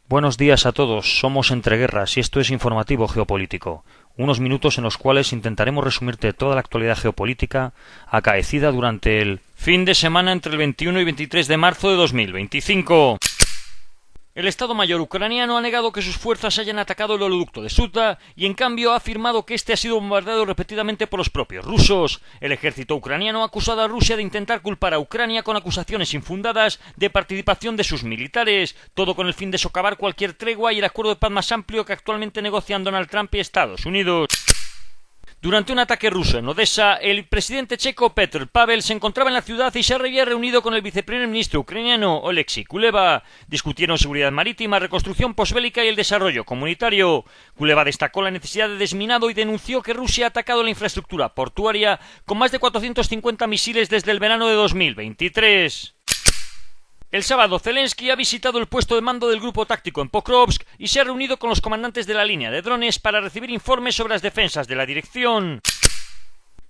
Buenos días a todos, somos Entre Guerras y esto es Informativo Geopolítico, unos minutos en los cuales intentaremos resumirte toda la actualidad geopolítica acaecida durante el fin de semana entre el 21 y 23 de marzo de 2025. El Estado Mayor ucraniano ha negado que sus fuerzas hayan atacado el oleoducto de Suda y en cambio ha afirmado que este ha sido bombardeado repetidamente por los propios rusos. El ejército ucraniano ha acusado a Rusia de intentar culpar a Ucrania con acusaciones infundadas de participación de sus militares, todo con el fin de socavar cualquier tregua y el acuerdo de paz más amplio que actualmente negocian Donald Trump y Estados Unidos. Durante un ataque ruso en Odessa, el presidente checo Petr Pavel se encontraba en la ciudad y se había reunido con el viceprimer ministro ucraniano Oleksiy Kuleba. Discutieron seguridad marítima, reconstrucción posbélica y el desarrollo comunitario. Kuleba destacó la necesidad de desminado y denunció que Rusia ha atacado la infraestructura portuaria con más de 450 misiles desde el verano de 2023. El sábado, Zelensky ha visitado el puesto de mando del grupo táctico en Pokrovsk y se ha reunido con los comandantes de la línea de drones para recibir informes sobre las defensas de la dirección.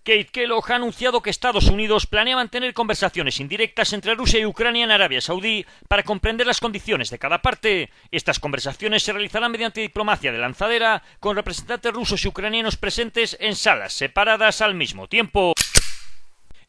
Kate Kellogg ha anunciado que Estados Unidos planea mantener conversaciones indirectas entre Rusia y Ucrania en Arabia Saudí para comprender las condiciones de cada parte. Estas conversaciones se realizarán mediante diplomacia de lanzadera, con representantes rusos y ucranianos presentes en salas separadas al mismo tiempo.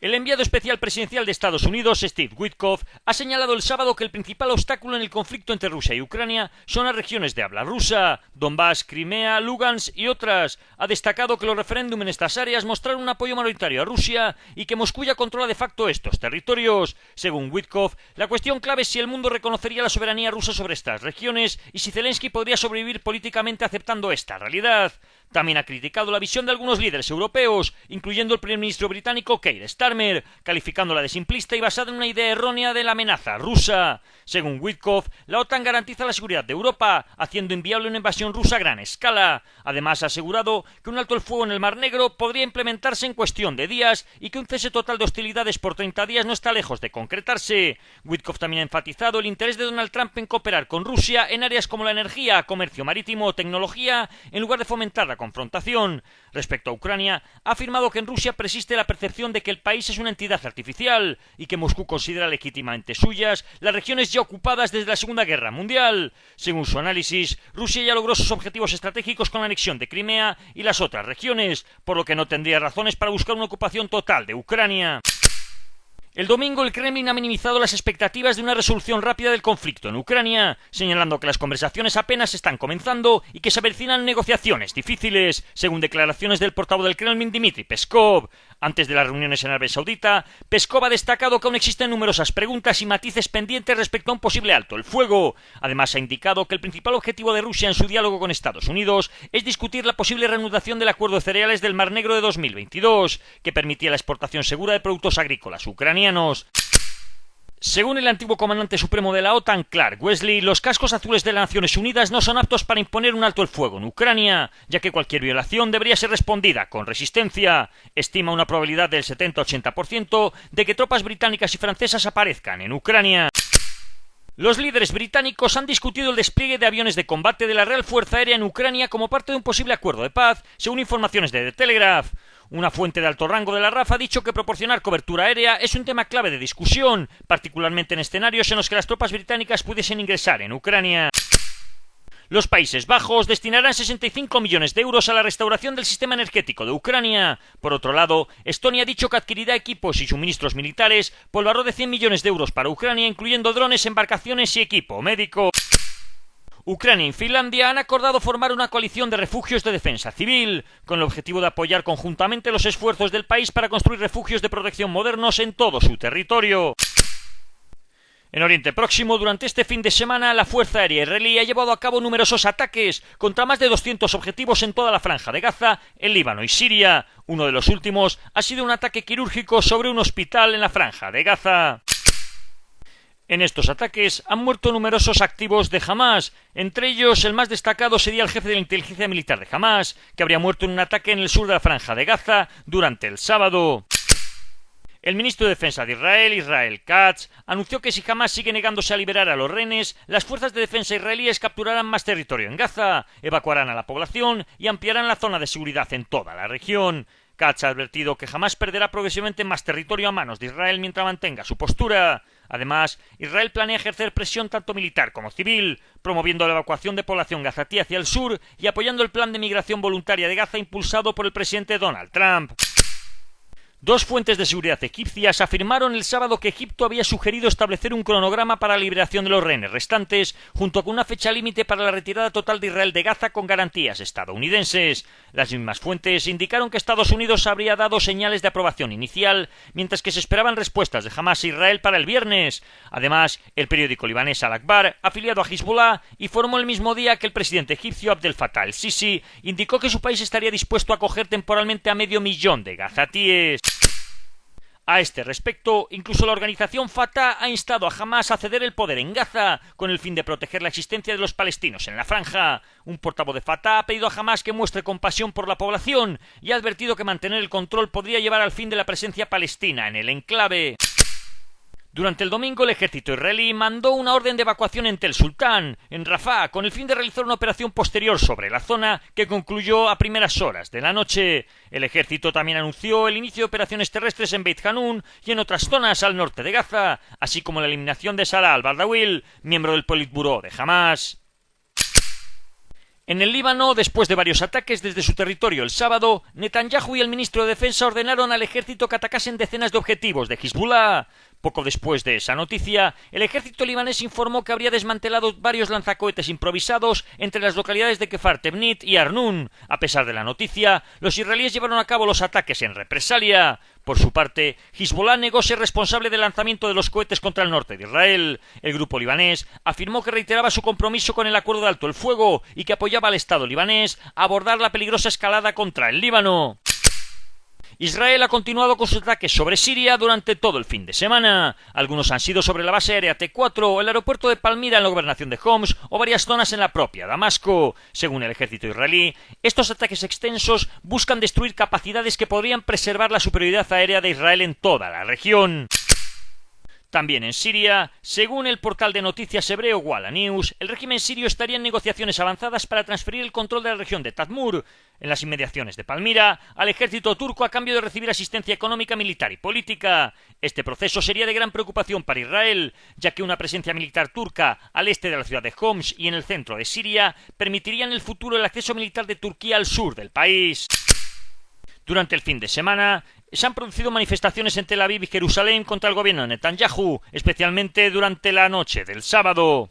El enviado especial presidencial de Estados Unidos, Steve Witkoff, ha señalado el sábado que el principal obstáculo en el conflicto entre Rusia y Ucrania son las regiones de habla rusa, Donbass, Crimea, Lugansk y otras. Ha destacado que los referéndums en estas áreas mostraron un apoyo mayoritario a Rusia y que Moscú ya controla de facto estos territorios. Según Witkoff, la cuestión clave es si el mundo reconocería la soberanía rusa sobre estas regiones y si Zelensky podría sobrevivir políticamente aceptando esta realidad. También ha criticado la visión de algunos líderes europeos, incluyendo el primer ministro británico Keir Starmer, calificándola de simplista y basada en una idea errónea de la amenaza rusa. Según Witkoff, la OTAN garantiza la seguridad de Europa, haciendo inviable una invasión rusa a gran escala. Además, ha asegurado que un alto el fuego en el Mar Negro podría implementarse en cuestión de días y que un cese total de hostilidades por 30 días no está lejos de concretarse. Witkoff también ha enfatizado el interés de Donald Trump en cooperar con Rusia en áreas como la energía, comercio marítimo o tecnología, en lugar de fomentar la confrontación. Respecto a Ucrania, ha afirmado que en Rusia persiste la percepción de que el país es una entidad artificial y que Moscú considera legítimamente suyas las regiones ya ocupadas desde la Segunda Guerra Mundial. Según su análisis, Rusia ya logró sus objetivos estratégicos con la anexión de Crimea y las otras regiones, por lo que no tendría razones para buscar una ocupación total de Ucrania. El domingo el Kremlin ha minimizado las expectativas de una resolución rápida del conflicto en Ucrania, señalando que las conversaciones apenas están comenzando y que se avecinan negociaciones difíciles, según declaraciones del portavoz del Kremlin Dmitry Peskov. Antes de las reuniones en Arabia Saudita, Peskov ha destacado que aún existen numerosas preguntas y matices pendientes respecto a un posible alto el fuego. Además, ha indicado que el principal objetivo de Rusia en su diálogo con Estados Unidos es discutir la posible reanudación del acuerdo de cereales del Mar Negro de 2022, que permitía la exportación segura de productos agrícolas ucranianos. Según el antiguo comandante supremo de la OTAN, Clark Wesley, los cascos azules de las Naciones Unidas no son aptos para imponer un alto el fuego en Ucrania, ya que cualquier violación debería ser respondida con resistencia. Estima una probabilidad del 70-80% de que tropas británicas y francesas aparezcan en Ucrania. Los líderes británicos han discutido el despliegue de aviones de combate de la Real Fuerza Aérea en Ucrania como parte de un posible acuerdo de paz, según informaciones de The Telegraph. Una fuente de alto rango de la RAF ha dicho que proporcionar cobertura aérea es un tema clave de discusión, particularmente en escenarios en los que las tropas británicas pudiesen ingresar en Ucrania. Los Países Bajos destinarán 65 millones de euros a la restauración del sistema energético de Ucrania. Por otro lado, Estonia ha dicho que adquirirá equipos y suministros militares por valor de 100 millones de euros para Ucrania, incluyendo drones, embarcaciones y equipo médico. Ucrania y Finlandia han acordado formar una coalición de refugios de defensa civil, con el objetivo de apoyar conjuntamente los esfuerzos del país para construir refugios de protección modernos en todo su territorio. En Oriente Próximo, durante este fin de semana, la Fuerza Aérea israelí ha llevado a cabo numerosos ataques contra más de 200 objetivos en toda la Franja de Gaza, en Líbano y Siria. Uno de los últimos ha sido un ataque quirúrgico sobre un hospital en la Franja de Gaza. En estos ataques han muerto numerosos activos de Hamás, entre ellos el más destacado sería el jefe de la inteligencia militar de Hamás, que habría muerto en un ataque en el sur de la Franja de Gaza durante el sábado. El ministro de Defensa de Israel, Israel Katz, anunció que si Hamás sigue negándose a liberar a los rehenes, las fuerzas de defensa israelíes capturarán más territorio en Gaza, evacuarán a la población y ampliarán la zona de seguridad en toda la región. Katz ha advertido que Hamás perderá progresivamente más territorio a manos de Israel mientras mantenga su postura. Además, Israel planea ejercer presión tanto militar como civil, promoviendo la evacuación de población gazatí hacia el sur y apoyando el plan de migración voluntaria de Gaza impulsado por el presidente Donald Trump. Dos fuentes de seguridad egipcias afirmaron el sábado que Egipto había sugerido establecer un cronograma para la liberación de los rehenes restantes, junto con una fecha límite para la retirada total de Israel de Gaza con garantías estadounidenses. Las mismas fuentes indicaron que Estados Unidos habría dado señales de aprobación inicial, mientras que se esperaban respuestas de Hamás e Israel para el viernes. Además, el periódico libanés Al-Akhbar, afiliado a Hezbollah, informó el mismo día que el presidente egipcio Abdel Fattah el-Sisi indicó que su país estaría dispuesto a acoger temporalmente a 500.000 de gazatíes. A este respecto, incluso la organización Fatah ha instado a Hamás a ceder el poder en Gaza, con el fin de proteger la existencia de los palestinos en la franja. Un portavoz de Fatah ha pedido a Hamás que muestre compasión por la población y ha advertido que mantener el control podría llevar al fin de la presencia palestina en el enclave. Durante el domingo, el ejército israelí mandó una orden de evacuación en Tel Sultán, en Rafah, con el fin de realizar una operación posterior sobre la zona que concluyó a primeras horas de la noche. El ejército también anunció el inicio de operaciones terrestres en Beit Hanun y en otras zonas al norte de Gaza, así como la eliminación de Salah al-Bardawil, miembro del Politburó de Hamás. En el Líbano, después de varios ataques desde su territorio el sábado, Netanyahu y el ministro de Defensa ordenaron al ejército que atacasen decenas de objetivos de Hezbollah. Poco después de esa noticia, el ejército libanés informó que habría desmantelado varios lanzacohetes improvisados entre las localidades de Kefar Tebnit y Arnun. A pesar de la noticia, los israelíes llevaron a cabo los ataques en represalia. Por su parte, Hezbollah negó ser responsable del lanzamiento de los cohetes contra el norte de Israel. El grupo libanés afirmó que reiteraba su compromiso con el acuerdo de alto el fuego y que apoyaba al Estado libanés a abordar la peligrosa escalada contra el Líbano. Israel ha continuado con sus ataques sobre Siria durante todo el fin de semana. Algunos han sido sobre la base aérea T4, el aeropuerto de Palmira en la gobernación de Homs o varias zonas en la propia Damasco. Según el ejército israelí, estos ataques extensos buscan destruir capacidades que podrían preservar la superioridad aérea de Israel en toda la región. También en Siria, según el portal de noticias hebreo Walla News, el régimen sirio estaría en negociaciones avanzadas para transferir el control de la región de Tadmur, en las inmediaciones de Palmira, al ejército turco a cambio de recibir asistencia económica, militar y política. Este proceso sería de gran preocupación para Israel, ya que una presencia militar turca al este de la ciudad de Homs y en el centro de Siria permitiría en el futuro el acceso militar de Turquía al sur del país. Durante el fin de semana, se han producido manifestaciones en Tel Aviv y Jerusalén contra el gobierno de Netanyahu, especialmente durante la noche del sábado.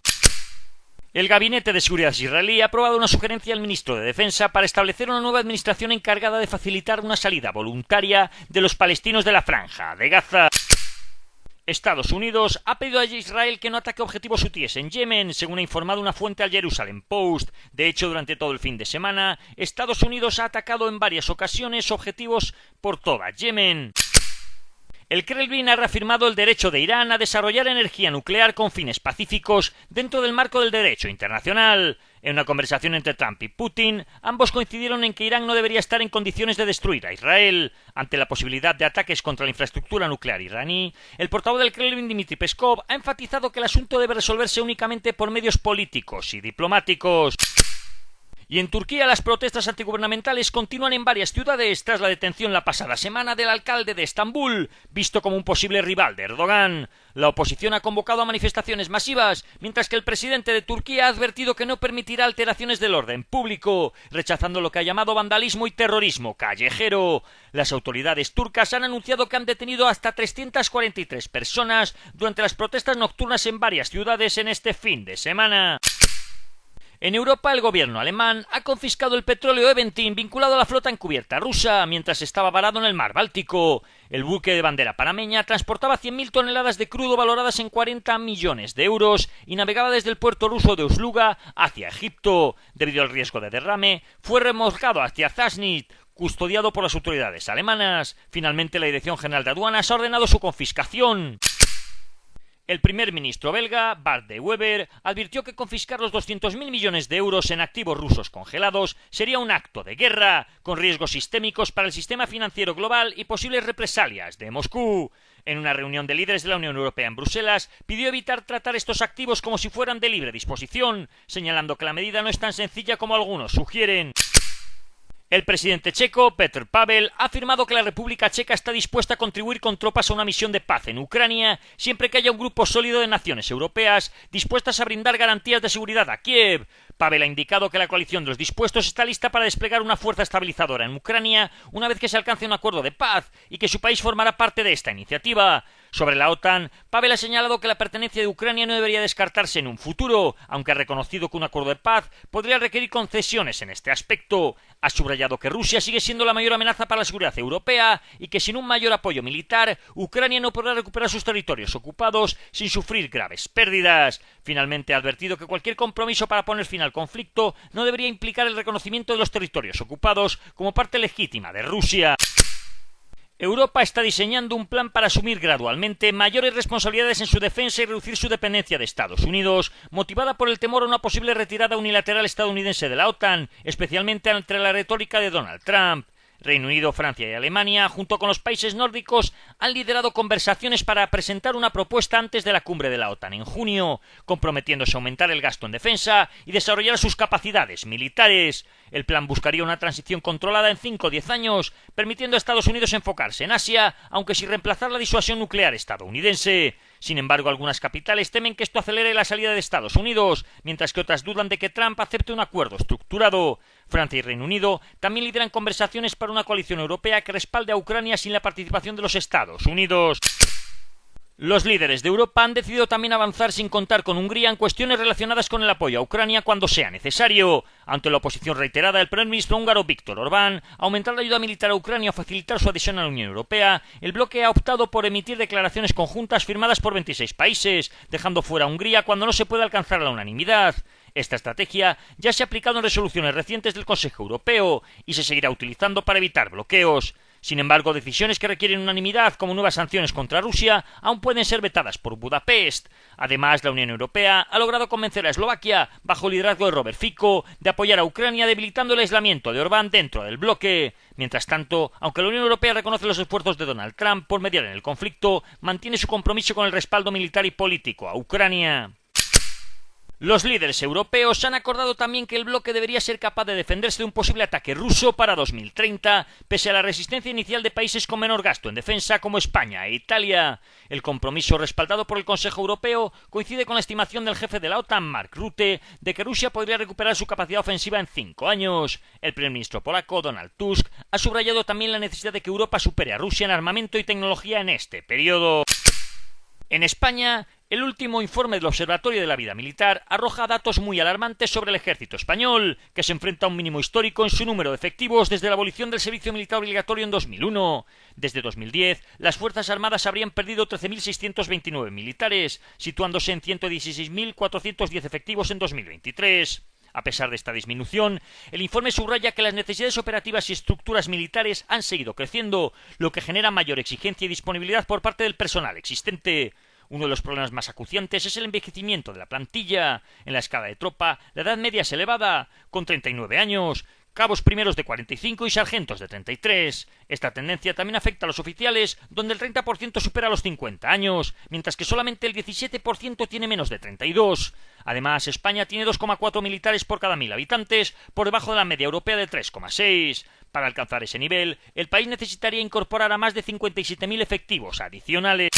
El Gabinete de Seguridad israelí ha aprobado una sugerencia al ministro de Defensa para establecer una nueva administración encargada de facilitar una salida voluntaria de los palestinos de la franja de Gaza. Estados Unidos ha pedido a Israel que no ataque objetivos hutíes en Yemen, según ha informado una fuente al Jerusalem Post. De hecho, durante todo el fin de semana, Estados Unidos ha atacado en varias ocasiones objetivos por toda Yemen. El Kremlin ha reafirmado el derecho de Irán a desarrollar energía nuclear con fines pacíficos dentro del marco del derecho internacional. En una conversación entre Trump y Putin, ambos coincidieron en que Irán no debería estar en condiciones de destruir a Israel. Ante la posibilidad de ataques contra la infraestructura nuclear iraní, el portavoz del Kremlin, Dmitry Peskov, ha enfatizado que el asunto debe resolverse únicamente por medios políticos y diplomáticos. Y en Turquía las protestas antigubernamentales continúan en varias ciudades tras la detención la pasada semana del alcalde de Estambul, visto como un posible rival de Erdogan. La oposición ha convocado a manifestaciones masivas, mientras que el presidente de Turquía ha advertido que no permitirá alteraciones del orden público, rechazando lo que ha llamado vandalismo y terrorismo callejero. Las autoridades turcas han anunciado que han detenido hasta 343 personas durante las protestas nocturnas en varias ciudades en este fin de semana. En Europa, el gobierno alemán ha confiscado el petróleo Eventin vinculado a la flota encubierta rusa mientras estaba varado en el mar Báltico. El buque de bandera panameña transportaba 100.000 toneladas de crudo valoradas en 40 millones de euros y navegaba desde el puerto ruso de Ust-Luga hacia Egipto. Debido al riesgo de derrame, fue remolcado hacia Zasnit, custodiado por las autoridades alemanas. Finalmente, la Dirección General de Aduanas ha ordenado su confiscación. El primer ministro belga, Bart de Wever, advirtió que confiscar los 200.000 millones de euros en activos rusos congelados sería un acto de guerra, con riesgos sistémicos para el sistema financiero global y posibles represalias de Moscú. En una reunión de líderes de la Unión Europea en Bruselas, pidió evitar tratar estos activos como si fueran de libre disposición, señalando que la medida no es tan sencilla como algunos sugieren. El presidente checo, Petr Pavel, ha afirmado que la República Checa está dispuesta a contribuir con tropas a una misión de paz en Ucrania, siempre que haya un grupo sólido de naciones europeas dispuestas a brindar garantías de seguridad a Kiev. Pavel ha indicado que la coalición de los dispuestos está lista para desplegar una fuerza estabilizadora en Ucrania una vez que se alcance un acuerdo de paz y que su país formará parte de esta iniciativa. Sobre la OTAN, Pavel ha señalado que la pertenencia de Ucrania no debería descartarse en un futuro, aunque ha reconocido que un acuerdo de paz podría requerir concesiones en este aspecto. Ha subrayado que Rusia sigue siendo la mayor amenaza para la seguridad europea y que sin un mayor apoyo militar, Ucrania no podrá recuperar sus territorios ocupados sin sufrir graves pérdidas. Finalmente ha advertido que cualquier compromiso para poner fin al conflicto no debería implicar el reconocimiento de los territorios ocupados como parte legítima de Rusia. Europa está diseñando un plan para asumir gradualmente mayores responsabilidades en su defensa y reducir su dependencia de Estados Unidos, motivada por el temor a una posible retirada unilateral estadounidense de la OTAN, especialmente ante la retórica de Donald Trump. Reino Unido, Francia y Alemania, junto con los países nórdicos, han liderado conversaciones para presentar una propuesta antes de la cumbre de la OTAN en junio, comprometiéndose a aumentar el gasto en defensa y desarrollar sus capacidades militares. El plan buscaría una transición controlada en 5 o 10 años, permitiendo a Estados Unidos enfocarse en Asia, aunque sin reemplazar la disuasión nuclear estadounidense. Sin embargo, algunas capitales temen que esto acelere la salida de Estados Unidos, mientras que otras dudan de que Trump acepte un acuerdo estructurado. Francia y Reino Unido también lideran conversaciones para una coalición europea que respalde a Ucrania sin la participación de los Estados Unidos. Los líderes de Europa han decidido también avanzar sin contar con Hungría en cuestiones relacionadas con el apoyo a Ucrania cuando sea necesario. Ante la oposición reiterada del primer ministro húngaro Viktor Orbán a aumentar la ayuda militar a Ucrania o facilitar su adhesión a la Unión Europea, el bloque ha optado por emitir declaraciones conjuntas firmadas por 26 países, dejando fuera a Hungría cuando no se puede alcanzar la unanimidad. Esta estrategia ya se ha aplicado en resoluciones recientes del Consejo Europeo y se seguirá utilizando para evitar bloqueos. Sin embargo, decisiones que requieren unanimidad, como nuevas sanciones contra Rusia, aún pueden ser vetadas por Budapest. Además, la Unión Europea ha logrado convencer a Eslovaquia, bajo el liderazgo de Robert Fico, de apoyar a Ucrania debilitando el aislamiento de Orbán dentro del bloque. Mientras tanto, aunque la Unión Europea reconoce los esfuerzos de Donald Trump por mediar en el conflicto, mantiene su compromiso con el respaldo militar y político a Ucrania. Los líderes europeos han acordado también que el bloque debería ser capaz de defenderse de un posible ataque ruso para 2030, pese a la resistencia inicial de países con menor gasto en defensa como España e Italia. El compromiso respaldado por el Consejo Europeo coincide con la estimación del jefe de la OTAN, Mark Rutte, de que Rusia podría recuperar su capacidad ofensiva en 5 años. El primer ministro polaco, Donald Tusk, ha subrayado también la necesidad de que Europa supere a Rusia en armamento y tecnología en este periodo. En España, el último informe del Observatorio de la Vida Militar arroja datos muy alarmantes sobre el ejército español, que se enfrenta a un mínimo histórico en su número de efectivos desde la abolición del servicio militar obligatorio en 2001. Desde 2010, las Fuerzas Armadas habrían perdido 13.629 militares, situándose en 116.410 efectivos en 2023. A pesar de esta disminución, el informe subraya que las necesidades operativas y estructuras militares han seguido creciendo, lo que genera mayor exigencia y disponibilidad por parte del personal existente. Uno de los problemas más acuciantes es el envejecimiento de la plantilla. En la escala de tropa, la edad media es elevada, con 39 años, cabos primeros de 45 y sargentos de 33. Esta tendencia también afecta a los oficiales, donde el 30% supera los 50 años, mientras que solamente el 17% tiene menos de 32. Además, España tiene 2,4 militares por cada 1.000 habitantes, por debajo de la media europea de 3,6. Para alcanzar ese nivel, el país necesitaría incorporar a más de 57.000 efectivos adicionales.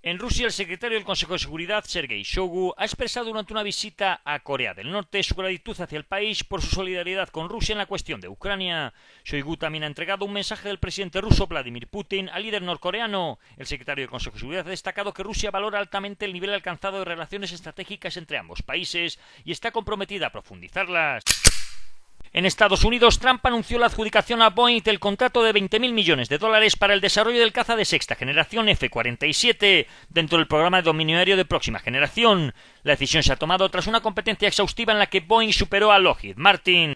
En Rusia, el secretario del Consejo de Seguridad, Sergei Shoigu, ha expresado durante una visita a Corea del Norte su gratitud hacia el país por su solidaridad con Rusia en la cuestión de Ucrania. Shoigu también ha entregado un mensaje del presidente ruso Vladimir Putin al líder norcoreano. El secretario del Consejo de Seguridad ha destacado que Rusia valora altamente el nivel alcanzado de relaciones estratégicas entre ambos países y está comprometida a profundizarlas. En Estados Unidos, Trump anunció la adjudicación a Boeing del contrato de $20.000 millones para el desarrollo del caza de sexta generación F-47 dentro del programa de dominio aéreo de próxima generación. La decisión se ha tomado tras una competencia exhaustiva en la que Boeing superó a Lockheed Martin.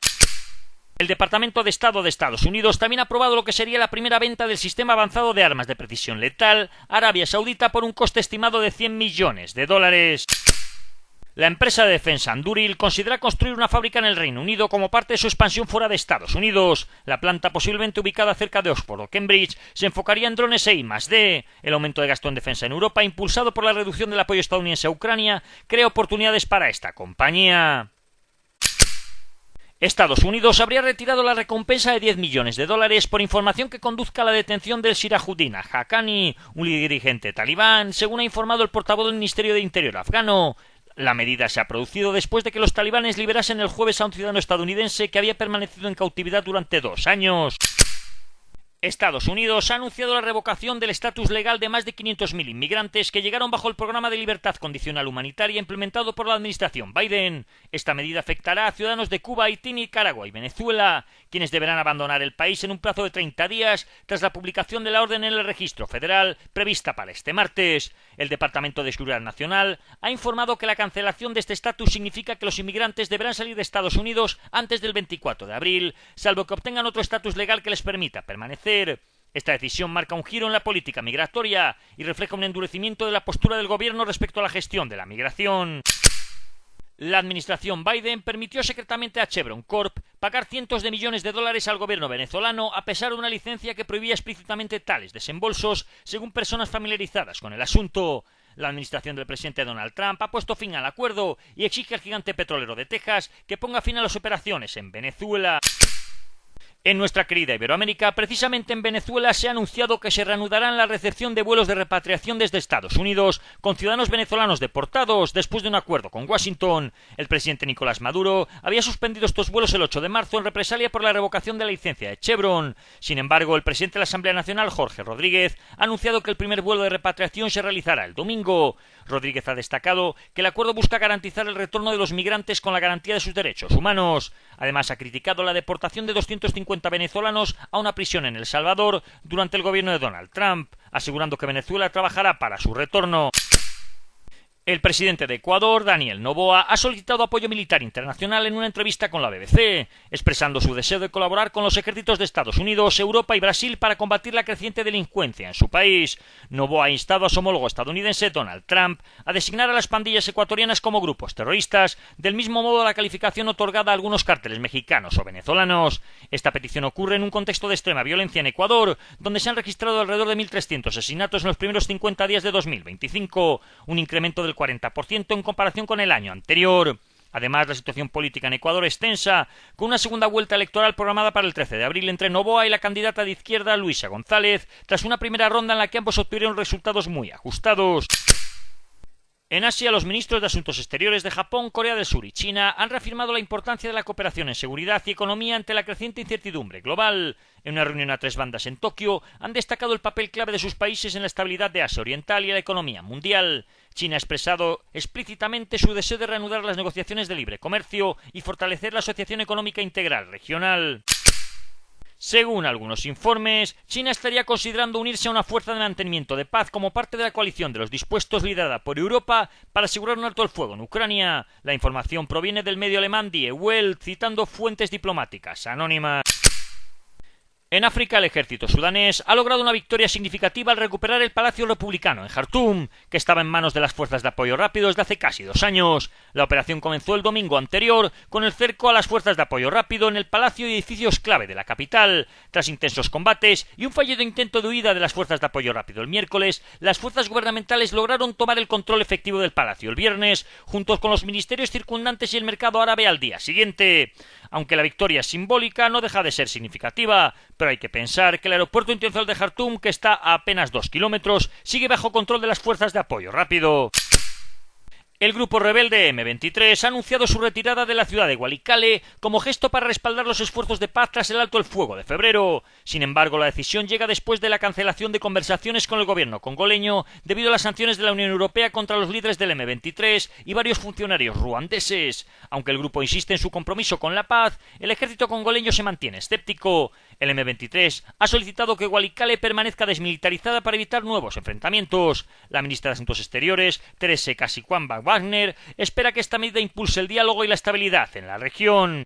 El Departamento de Estado de Estados Unidos también ha aprobado lo que sería la primera venta del sistema avanzado de armas de precisión letal a Arabia Saudita por un coste estimado de $100 millones. La empresa de defensa Anduril considera construir una fábrica en el Reino Unido como parte de su expansión fuera de Estados Unidos. La planta, posiblemente ubicada cerca de Oxford o Cambridge, se enfocaría en drones e I+D. El aumento de gasto en defensa en Europa, impulsado por la reducción del apoyo estadounidense a Ucrania, crea oportunidades para esta compañía. Estados Unidos habría retirado la recompensa de $10 millones por información que conduzca a la detención del Sirajuddin Haqqani, un dirigente talibán, según ha informado el portavoz del Ministerio de Interior afgano. La medida se ha producido después de que los talibanes liberasen el jueves a un ciudadano estadounidense que había permanecido en cautividad durante 2 años. Estados Unidos ha anunciado la revocación del estatus legal de más de 500.000 inmigrantes que llegaron bajo el programa de libertad condicional humanitaria implementado por la administración Biden. Esta medida afectará a ciudadanos de Cuba, Haití, Nicaragua y Venezuela, quienes deberán abandonar el país en un plazo de 30 días tras la publicación de la orden en el registro federal prevista para este martes. El Departamento de Seguridad Nacional ha informado que la cancelación de este estatus significa que los inmigrantes deberán salir de Estados Unidos antes del 24 de abril, salvo que obtengan otro estatus legal que les permita permanecer. Esta decisión marca un giro en la política migratoria y refleja un endurecimiento de la postura del gobierno respecto a la gestión de la migración. La administración Biden permitió secretamente a Chevron Corp pagar cientos de millones de dólares al gobierno venezolano a pesar de una licencia que prohibía explícitamente tales desembolsos, según personas familiarizadas con el asunto. La administración del presidente Donald Trump ha puesto fin al acuerdo y exige al gigante petrolero de Texas que ponga fin a las operaciones en Venezuela. En nuestra querida Iberoamérica, precisamente en Venezuela, se ha anunciado que se reanudarán la recepción de vuelos de repatriación desde Estados Unidos con ciudadanos venezolanos deportados después de un acuerdo con Washington. El presidente Nicolás Maduro había suspendido estos vuelos el 8 de marzo en represalia por la revocación de la licencia de Chevron. Sin embargo, el presidente de la Asamblea Nacional, Jorge Rodríguez, ha anunciado que el primer vuelo de repatriación se realizará el domingo. Rodríguez ha destacado que el acuerdo busca garantizar el retorno de los migrantes con la garantía de sus derechos humanos. Además, ha criticado la deportación de 250 venezolanos a una prisión en El Salvador durante el gobierno de Donald Trump, asegurando que Venezuela trabajará para su retorno. El presidente de Ecuador, Daniel Noboa, ha solicitado apoyo militar internacional en una entrevista con la BBC, expresando su deseo de colaborar con los ejércitos de Estados Unidos, Europa y Brasil para combatir la creciente delincuencia en su país. Noboa ha instado a su homólogo estadounidense, Donald Trump, a designar a las pandillas ecuatorianas como grupos terroristas, del mismo modo la calificación otorgada a algunos cárteles mexicanos o venezolanos. Esta petición ocurre en un contexto de extrema violencia en Ecuador, donde se han registrado alrededor de 1.300 asesinatos en los primeros 50 días de 2025, un incremento del 40% en comparación con el año anterior. Además, la situación política en Ecuador es tensa, con una segunda vuelta electoral programada para el 13 de abril entre Noboa y la candidata de izquierda Luisa González, tras una primera ronda en la que ambos obtuvieron resultados muy ajustados. En Asia, los ministros de Asuntos Exteriores de Japón, Corea del Sur y China han reafirmado la importancia de la cooperación en seguridad y economía ante la creciente incertidumbre global. En una reunión a 3 bandas en Tokio, han destacado el papel clave de sus países en la estabilidad de Asia Oriental y la economía mundial. China ha expresado explícitamente su deseo de reanudar las negociaciones de libre comercio y fortalecer la Asociación Económica Integral Regional. Según algunos informes, China estaría considerando unirse a una fuerza de mantenimiento de paz como parte de la coalición de los dispuestos liderada por Europa para asegurar un alto el fuego en Ucrania. La información proviene del medio alemán Die Welt, citando fuentes diplomáticas anónimas. En África, el ejército sudanés ha logrado una victoria significativa al recuperar el Palacio Republicano en Jartum, que estaba en manos de las fuerzas de apoyo rápido desde hace casi 2 años. La operación comenzó el domingo anterior con el cerco a las fuerzas de apoyo rápido en el palacio y edificios clave de la capital. Tras intensos combates y un fallido intento de huida de las fuerzas de apoyo rápido el miércoles, las fuerzas gubernamentales lograron tomar el control efectivo del palacio el viernes, junto con los ministerios circundantes y el mercado árabe al día siguiente. Aunque la victoria es simbólica, no deja de ser significativa, pero hay que pensar que el aeropuerto internacional de Jartum, que está a apenas 2 kilómetros, sigue bajo control de las fuerzas de apoyo rápido. El grupo rebelde M23 ha anunciado su retirada de la ciudad de Walikale como gesto para respaldar los esfuerzos de paz tras el alto el fuego de febrero. Sin embargo, la decisión llega después de la cancelación de conversaciones con el gobierno congoleño debido a las sanciones de la Unión Europea contra los líderes del M23 y varios funcionarios ruandeses. Aunque el grupo insiste en su compromiso con la paz, el ejército congoleño se mantiene escéptico. El M23 ha solicitado que Walikale permanezca desmilitarizada para evitar nuevos enfrentamientos. La ministra de Asuntos Exteriores, Terese Kasikwamba Wagner, espera que esta medida impulse el diálogo y la estabilidad en la región.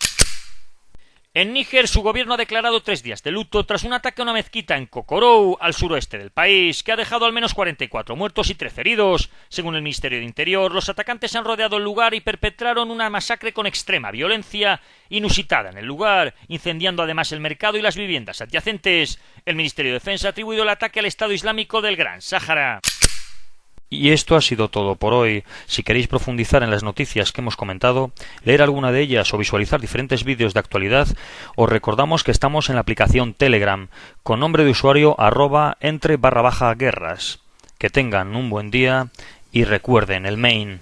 En Níger, su gobierno ha declarado 3 días de luto tras un ataque a una mezquita en Kokorou, al suroeste del país, que ha dejado al menos 44 muertos y 13 heridos. Según el Ministerio de Interior, los atacantes han rodeado el lugar y perpetraron una masacre con extrema violencia inusitada en el lugar, incendiando además el mercado y las viviendas adyacentes. El Ministerio de Defensa ha atribuido el ataque al Estado Islámico del Gran Sáhara. Y esto ha sido todo por hoy. Si queréis profundizar en las noticias que hemos comentado, leer alguna de ellas o visualizar diferentes vídeos de actualidad, os recordamos que estamos en la aplicación Telegram, con nombre de usuario @entre_guerras. Que tengan un buen día y recuerden el main.